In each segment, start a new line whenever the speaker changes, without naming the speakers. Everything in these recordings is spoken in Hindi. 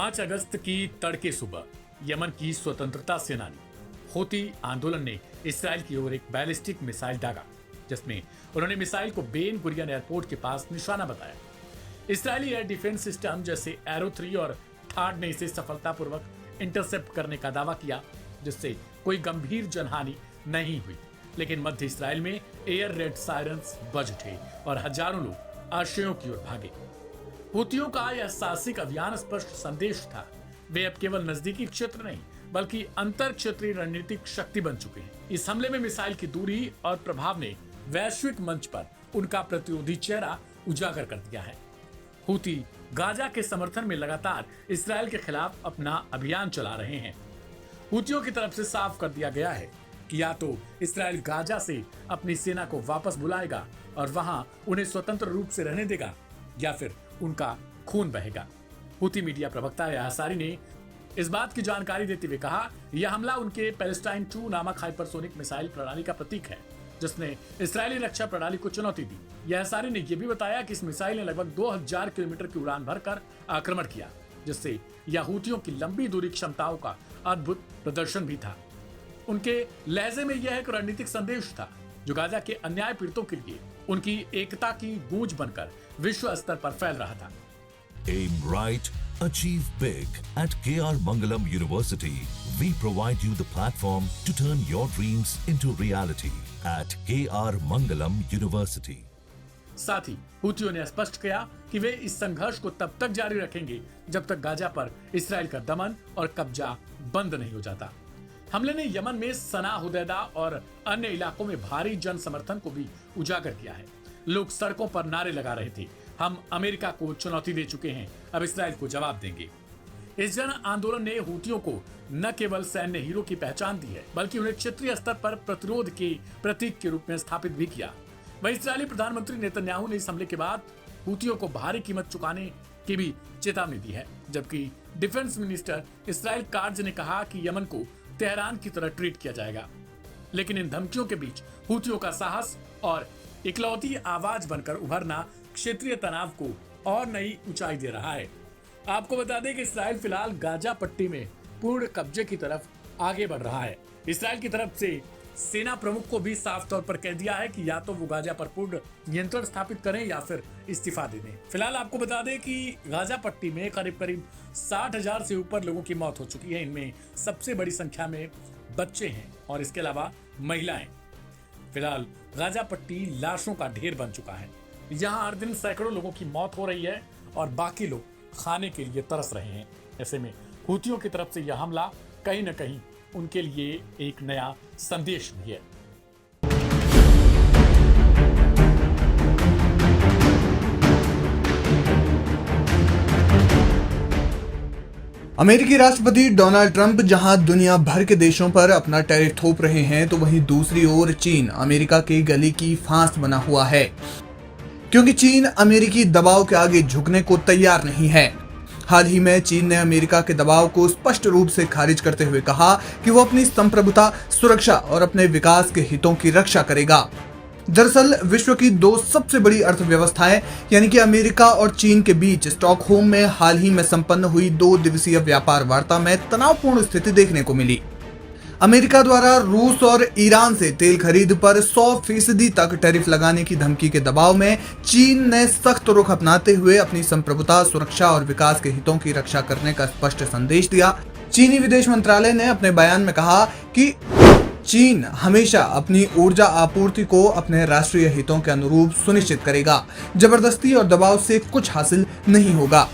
5 अगस्त की तड़के सुबह यमन की स्वतंत्रता सेनानी हूती आंदोलन ने इसराइल की ओर एक बैलिस्टिक मिसाइल दागा, जिसमें उन्होंने मिसाइल को बेन गुरियन एयरपोर्ट के पास निशाना बताया। इसराइली एयर डिफेंस सिस्टम जैसे एरो 3 और थार्ड ने इसे सफलतापूर्वक इंटरसेप्ट करने का दावा किया, जिससे कोई गंभीर जनहानि नहीं हुई। लेकिन मध्य इसराइल में एयर रेड सायरन्स बज उठे और हजारों लोग आश्रयों की ओर भागे। हूतियों का यह साहसिक अभियान स्पष्ट संदेश था। वे अब केवल नजदीकी क्षेत्र नहीं बल्कि अंतर क्षेत्रीय रणनीतिक शक्ति बन चुके हैं। इस हमले में मिसाइल की दूरी और प्रभाव ने वैश्विक मंच पर उनका प्रतिरोधी चेहरा उजागर कर दिया है। हूती गाजा के समर्थन में लगातार इसराइल के खिलाफ अपना अभियान चला रहे हैं। हूतियों की तरफ से साफ कर दिया गया है कि या तो इसराइल गाजा से अपनी सेना को वापस बुलाएगा और वहां उन्हें स्वतंत्र रूप से रहने देगा, या फिर उनका खून बहेगा। हूती मीडिया प्रवक्ता यासारी ने इस बात की जानकारी देते हुए कहा, यह हमला उनके पैलेस्टाइन 2 नामक हाइपरसोनिक मिसाइल प्रणाली का प्रतीक है, जिसने इस्राएली रक्षा प्रणाली को चुनौती दी। यासारी ने यह भी बताया कि इस मिसाइल ने लगभग 2000 किलोमीटर की उड़ान भरकर आक्रमण किया, जिससे यहूदियों की लंबी दूरी क्षमताओं का अद्भुत प्रदर्शन भी था। उनके लहजे में यह एक रणनीतिक संदेश था जो गाजा के अन्याय पीड़ितों के लिए उनकी एकता की गूंज बनकर विश्व स्तर पर फैल रहा था।
Aim right, achieve big. At KR Mangalam University, we provide you the platform to turn your dreams into reality. At KR Mangalam University.
साथ ही हूतियों ने स्पष्ट किया कि वे इस संघर्ष को तब तक जारी रखेंगे जब तक गाजा पर इसराइल का दमन और कब्जा बंद नहीं हो जाता। हमले ने यमन में सना, हुदैदा और अन्य इलाकों में भारी जन समर्थन को भी उजागर किया है। लोग सड़कों पर नारे लगा रहे थे, हम अमेरिका को चुनौती दे चुके हैं, अब इसराइल को जवाब देंगे। इस जन आंदोलन ने हूतियों को न केवल सैन्य हीरो की पहचान दी है, बल्कि उन्हें क्षेत्रीय स्तर पर प्रतिरोध के प्रतीक के रूप में स्थापित भी किया। वहीं इस्राएली प्रधानमंत्री नेतन्याहू ने इस हमले के बाद हूतियों को भारी कीमत चुकाने की भी चेतावनी दी है, जबकि डिफेंस मिनिस्टर इसराइल काट्ज ने कहा कि यमन को तेहरान की तरह ट्रीट किया जाएगा। लेकिन इन धमकियों के बीच हूतियों का साहस और इकलौती आवाज बनकर उभरना क्षेत्रीय तनाव को और नई ऊंचाई दे रहा है। आपको बता दें कि इसराइल फिलहाल गाजा पट्टी में पूर्ण कब्जे की तरफ आगे बढ़ रहा है। इसराइल की तरफ से सेना प्रमुख को भी साफ तौर पर कह दिया है कि या तो वो गाजा पर पूर्ण नियंत्रण स्थापित करें या फिर इस्तीफा दे दें। फिलहाल आपको बता दें कि गाजा पट्टी में करीब 60,000 से ऊपर लोगों की मौत हो चुकी है। इनमें सबसे बड़ी संख्या में बच्चे हैं और इसके अलावा महिलाएं। फिलहाल गाजा पट्टी लाशों का ढेर बन चुका है। यहाँ हर दिन सैकड़ों लोगों की मौत हो रही है और बाकी लोग खाने के लिए तरस रहे हैं। ऐसे में हूतियों की तरफ से यह हमला कहीं न कहीं उनके लिए एक नया संदेश भी है।
अमेरिकी राष्ट्रपति डोनाल्ड ट्रंप जहां दुनिया भर के देशों पर अपना टैरिफ थोप रहे हैं, तो वहीं दूसरी ओर चीन अमेरिका के गले की फांस बना हुआ है, क्योंकि चीन अमेरिकी दबाव के आगे झुकने को तैयार नहीं है। हाल ही में चीन ने अमेरिका के दबाव को स्पष्ट रूप से खारिज करते हुए कहा कि वो अपनी संप्रभुता, सुरक्षा और अपने विकास के हितों की रक्षा करेगा। दरअसल विश्व की 2 सबसे बड़ी अर्थव्यवस्थाएं यानी कि अमेरिका और चीन के बीच स्टॉकहोम में हाल ही में संपन्न हुई 2 दिवसीय व्यापार वार्ता में तनावपूर्ण स्थिति देखने को मिली। अमेरिका द्वारा रूस और ईरान से तेल खरीद पर 100% तक टैरिफ लगाने की धमकी के दबाव में चीन ने सख्त रुख अपनाते हुए अपनी संप्रभुता, सुरक्षा और विकास के हितों की रक्षा करने का स्पष्ट संदेश दिया। चीनी विदेश मंत्रालय ने अपने बयान में कहा कि चीन हमेशा अपनी ऊर्जा आपूर्ति को अपने राष्ट्रीय हितों के अनुरूप सुनिश्चित करेगा। जबरदस्ती और दबाव से कुछ हासिल नहीं होगा।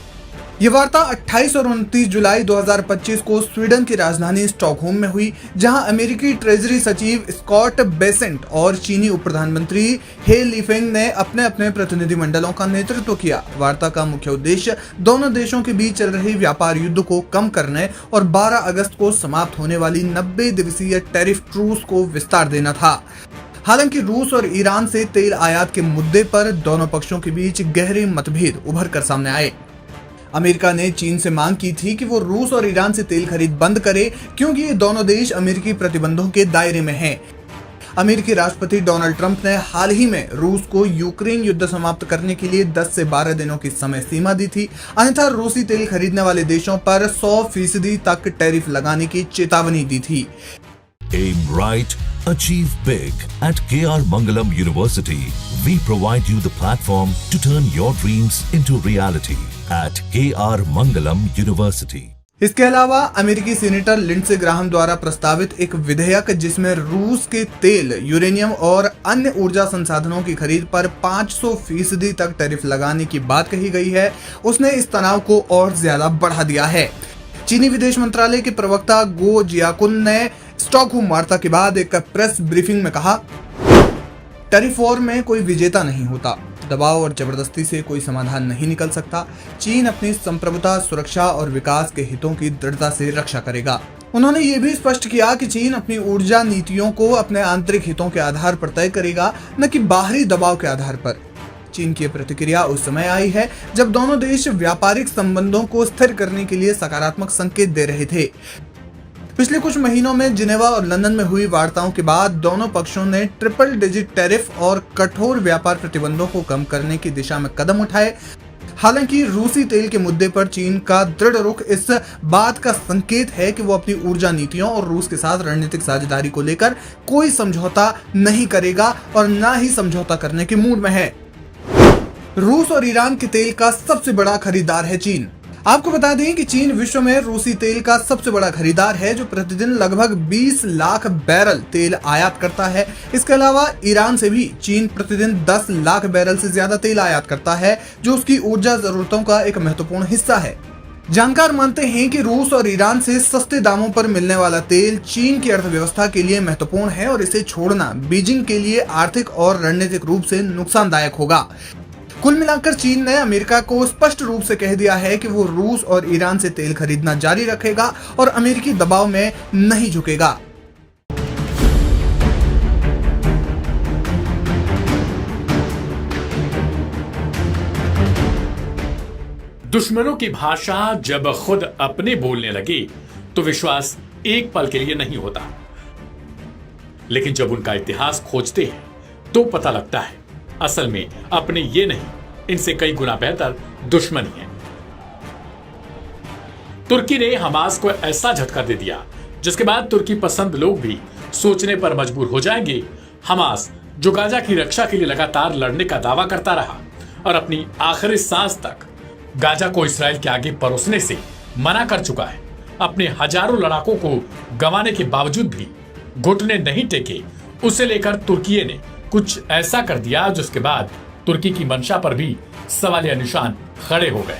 ये वार्ता 28 और 29 जुलाई 2025 को स्वीडन की राजधानी स्टॉकहोम में हुई, जहां अमेरिकी ट्रेजरी सचिव स्कॉट बेसेंट और चीनी उप प्रधानमंत्री हे लिफेंग ने अपने अपने प्रतिनिधिमंडलों का नेतृत्व किया। वार्ता का मुख्य उद्देश्य दोनों देशों के बीच चल रही व्यापार युद्ध को कम करने और 12 अगस्त को समाप्त होने वाली 90 दिवसीय टैरिफ ट्रूस को विस्तार देना था। हालांकि रूस और ईरान से तेल आयात के मुद्दे पर दोनों पक्षों के बीच गहरे मतभेद उभर कर सामने आए। अमेरिका ने चीन से मांग की थी कि वो रूस और ईरान से तेल खरीद बंद करे, क्योंकि ये दोनों देश अमेरिकी प्रतिबंधों के दायरे में हैं। अमेरिकी राष्ट्रपति डोनाल्ड ट्रंप ने हाल ही में रूस को यूक्रेन युद्ध समाप्त करने के लिए 10 से 12 दिनों की समय सीमा दी थी। अन्यथा रूसी तेल खरीदने वाले देशों पर 100% तक टैरिफ लगाने की चेतावनी दी थी।
Aim right, achieve big. At KR Mangalam University, we provide you the platform to turn your dreams into reality. At KR Mangalam University.
इसके अलावा अमेरिकी सीनेटर लिंडसे ग्राहम द्वारा प्रस्तावित एक विधेयक जिसमें रूस के तेल, यूरेनियम और अन्य ऊर्जा संसाधनों की खरीद पर 500% तक टैरिफ लगाने की बात कही गई है, उसने इस तनाव को और ज्यादा बढ़ा दिया है। चीनी विदेश मंत्रालय के प्रवक्ता गो जियाकुन ने स्टॉकहोम वार्ता के बाद एक प्रेस ब्रीफिंग में कहा, टैरिफ वॉर में कोई विजेता नहीं होता, दबाव और जबरदस्ती से कोई समाधान नहीं निकल सकता। चीन अपनी संप्रभुता, सुरक्षा और विकास के हितों की दृढ़ता से रक्षा करेगा। उन्होंने ये भी स्पष्ट किया कि चीन अपनी ऊर्जा नीतियों को अपने आंतरिक हितों के आधार पर तय करेगा, न कि बाहरी दबाव के आधार पर। चीन की प्रतिक्रिया उस समय आई है जब दोनों देश व्यापारिक संबंधों को स्थिर करने के लिए सकारात्मक संकेत दे रहे थे। पिछले कुछ महीनों में जिनेवा और लंदन में हुई वार्ताओं के बाद दोनों पक्षों ने ट्रिपल डिजिट टैरिफ और कठोर व्यापार प्रतिबंधों को कम करने की दिशा में कदम उठाए। हालांकि रूसी तेल के मुद्दे पर चीन का दृढ़ रुख इस बात का संकेत है कि वो अपनी ऊर्जा नीतियों और रूस के साथ रणनीतिक साझेदारी को लेकर कोई समझौता नहीं करेगा और न ही समझौता करने के मूड में है। रूस और ईरान के तेल का सबसे बड़ा खरीदार है चीन। आपको बता दें कि चीन विश्व में रूसी तेल का सबसे बड़ा खरीदार है, जो प्रतिदिन लगभग 20 लाख बैरल तेल आयात करता है। इसके अलावा ईरान से भी चीन प्रतिदिन 10 लाख बैरल से ज्यादा तेल आयात करता है, जो उसकी ऊर्जा जरूरतों का एक महत्वपूर्ण हिस्सा है। जानकार मानते हैं कि रूस और ईरान से सस्ते दामों पर मिलने वाला तेल चीन की अर्थव्यवस्था के लिए महत्वपूर्ण है और इसे छोड़ना बीजिंग के लिए आर्थिक और रणनीतिक रूप से नुकसानदायक होगा। कुल मिलाकर चीन ने अमेरिका को स्पष्ट रूप से कह दिया है कि वो रूस और ईरान से तेल खरीदना जारी रखेगा और अमेरिकी दबाव में नहीं झुकेगा।
दुश्मनों की भाषा जब खुद अपने बोलने लगे तो विश्वास एक पल के लिए नहीं होता, लेकिन जब उनका इतिहास खोजते हैं तो पता लगता है असल में अपने ये नहीं, इनसे कई गुना बेहतर दुश्मनी है। तुर्की ने हमास को ऐसा झटका दे दिया जिसके बाद तुर्की पसंद लोग भी सोचने पर मजबूर हो जाएंगे। हमास जो गाजा की रक्षा के लिए लगातार लड़ने का दावा करता रहा और अपनी आखिरी सांस तक गाजा को इस्राएल के आगे परोसने से मना कर चुका है, अपने हजारों लड़ाकों को गंवाने के बावजूद भी घुटने नहीं टेके। उसे लेकर तुर्की ने कुछ ऐसा कर दिया जिसके बाद तुर्की की मंशा पर भी सवालिया निशान खड़े हो गए।